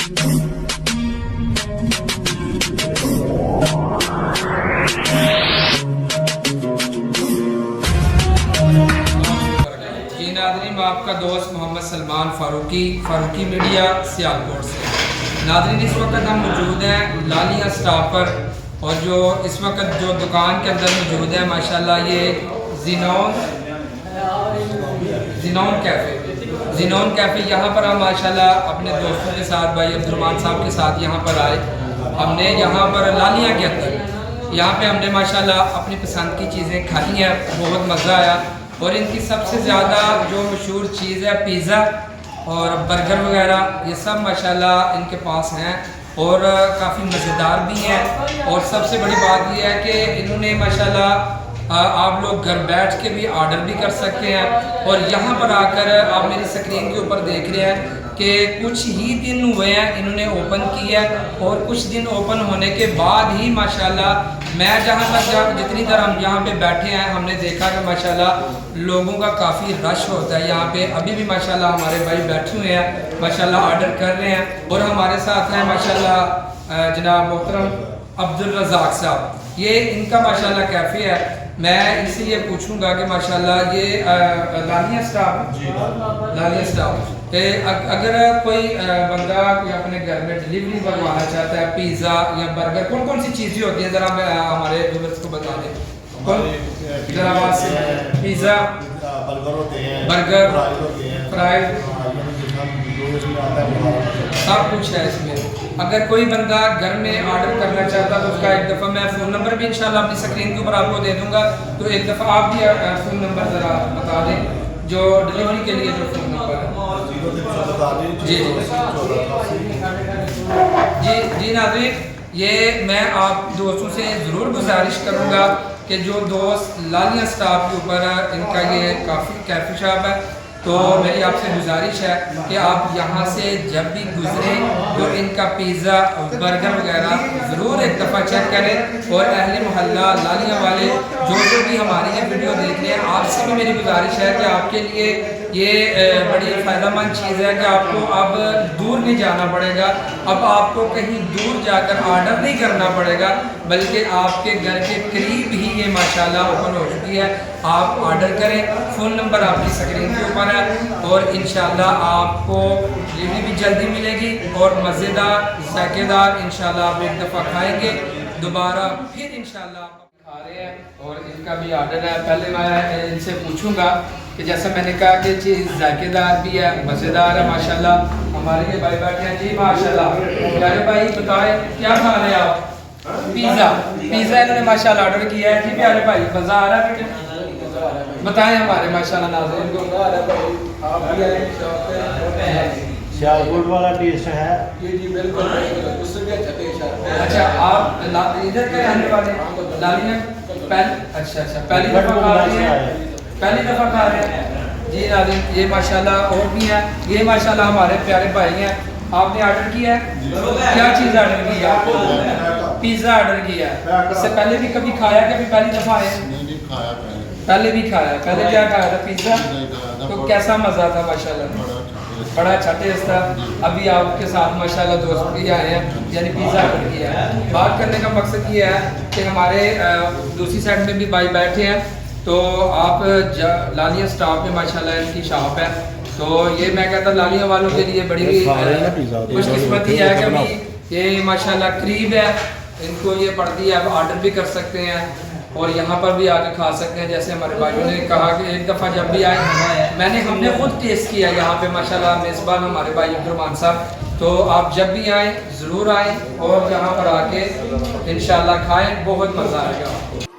नाज़रीन, आपका दोस्त मोहम्मद सलमान फ़ारूकी मीडिया सियालकोट से। नाज़रीन, इस वक्त हम मौजूद हैं लालिया स्टॉप पर, और जो इस वक्त जो दुकान के अंदर मौजूद है माशाल्लाह, ये ज़िनोन कैफ़े यहाँ पर हम माशाल्लाह अपने दोस्तों के साथ, भाई अब्दुर्रहमान साहब के साथ यहाँ पर आए। हमने यहाँ पर लालिया के अंदर यहाँ पे हमने माशाल्लाह अपनी पसंद की चीज़ें खाई हैं, बहुत मज़ा आया। और इनकी सबसे ज़्यादा जो मशहूर चीज़ है पिज़्ज़ा और बर्गर वगैरह, ये सब माशाल्लाह इनके पास हैं और काफ़ी मज़ेदार भी हैं। और सबसे बड़ी बात ये है कि इन्होंने माशाल्लाह आप लोग घर बैठ के भी ऑर्डर भी कर सकते हैं। और यहाँ पर आकर आप मेरी स्क्रीन के ऊपर देख रहे हैं कि कुछ ही दिन हुए हैं इन्होंने ओपन किया है, और कुछ दिन ओपन होने के बाद ही माशाल्लाह मैं जहाँ तक जितनी देर हम यहाँ पे बैठे हैं हमने देखा कि माशाल्लाह लोगों का काफ़ी रश होता है यहाँ पे। अभी भी माशाल्लाह हमारे भाई बैठे हुए हैं माशाल्लाह ऑर्डर कर रहे हैं। और हमारे साथ हैं माशाल्लाह जनाब मोहतरम अब्दुल रज़ाक साहब, ये इनका माशाल्लाह कैफ़े है। मैं इनसे ये पूछूंगा कि माशाल्लाह ये लालिया स्टॉप अगर कोई बंदा कोई अपने घर में डिलीवरी करवाना चाहता है, पिज़्ज़ा या बर्गर, कौन कौन सी चीज़ें होती हैं ज़रा हमारे व्यूअर्स को बता दें। पिज़्ज़ा, बर्गर, फ्राइड, सब कुछ है इसमें। अगर कोई बंदा घर में ऑर्डर करना चाहता तो उसका एक दफ़ा मैं फ़ोन नंबर भी इंशाल्लाह अपनी स्क्रीन के ऊपर आपको दे दूंगा, तो एक दफ़ा आप भी फ़ोन नंबर ज़रा बता दें जो डिलीवरी के लिए जो फ़ोन नंबर है। जी नाज़रीन, ये मैं आप दोस्तों से ज़रूर गुजारिश करूँगा कि जो दोस्त लालिया स्टॉप के ऊपर इनका ये काफ़ी कैफ़े शॉप है, तो मेरी आपसे गुजारिश है कि आप यहाँ से जब भी गुजरें तो इनका पिज़्ज़ा और बर्गर वगैरह ज़रूर एक दफ़ा चेक करें। और अहले मोहल्ला लालिया वाले जो भी हमारी ये वीडियो देख रहे हैं, आपसे भी मेरी गुजारिश है कि आपके लिए ये बड़ी फ़ायदेमंद चीज़ है कि आपको अब दूर नहीं जाना पड़ेगा। अब आपको कहीं दूर जाकर ऑर्डर नहीं करना पड़ेगा, बल्कि आपके घर के करीब ही ये माशाल्लाह ओपन हो चुकी है। आप ऑर्डर करें, फ़ोन नंबर आपकी स्क्रीन के ऊपर है, और इंशाल्लाह आपको डिलीवरी भी जल्दी मिलेगी और मज़ेदार जायकेदार इंशाल्लाह आप एक दफ़ा खाएंगे, दोबारा फिर इंशाल्लाह खा रहे हैं। और इनका भी ऑर्डर है। पहले मैं इनसे पूछूंगा कि जैसे मैंने कहा कि चीज़ जायकेदार भी है, मज़ेदार है माशाल्लाह। हमारे ये भाई बैठे हैं जी माशाल्लाह। प्यारे भाई बताएं क्या खा रहे हैं आप? पिज़्ज़ा इन्होंने माशाल्लाह ऑर्डर किया है। जी प्यारे भाई मज़ा आ रहा है? बताएं हमारे माशाल्लाह नाज़रीन को। सियालकोट वाला टेस्ट है। जी बिल्कुल, उससे भी अच्छा टेस्ट है। अच्छा, आप इधर के रहने वाले लालिया? अच्छा पहली दफ़ा खा रहे हैं? जी नाज़रीन, ये माशाल्लाह और भी हैं। ये माशाल्लाह हमारे प्यारे भाई हैं। आपने ऑर्डर किया है? क्या चीज़ ऑर्डर की है? पिज़्ज़ा ऑर्डर किया है। इससे पहले भी कभी खाया कि अभी पहली दफ़ा आए? पहले भी खाया। पहले क्या खाया था? पिज़्ज़ा। तो कैसा मज़ा था? माशाल्लाह बड़ा अच्छा टेस्ट था। अभी आपके साथ माशाल्लाह दोस्त भी आए हैं, यानी पिज़्ज़ा ऑर्डर किया है। बात करने का मकसद ये है कि हमारे दूसरी साइड में भी भाई बैठे हैं, तो आप लालिया स्टॉप में माशाल्लाह इनकी शॉप है। तो ये मैं कहता लालिया वालों के लिए बड़ी खुशकिस्मती है कि अभी ये माशाल्लाह करीब है, इनको ये पड़ती है, आप ऑर्डर भी कर सकते हैं और यहाँ पर भी आके खा सकते हैं। जैसे हमारे भाइयों ने कहा कि एक दफ़ा जब भी आए, हमने खुद टेस्ट किया यहाँ पे माशाल्लाह मेज़बान हमारे भाई अब्दुर्रहमान साहब। तो आप जब भी आएँ ज़रूर आएँ और यहाँ पर आके इंशाल्लाह खाएँ, बहुत मज़ा आएगा आपको।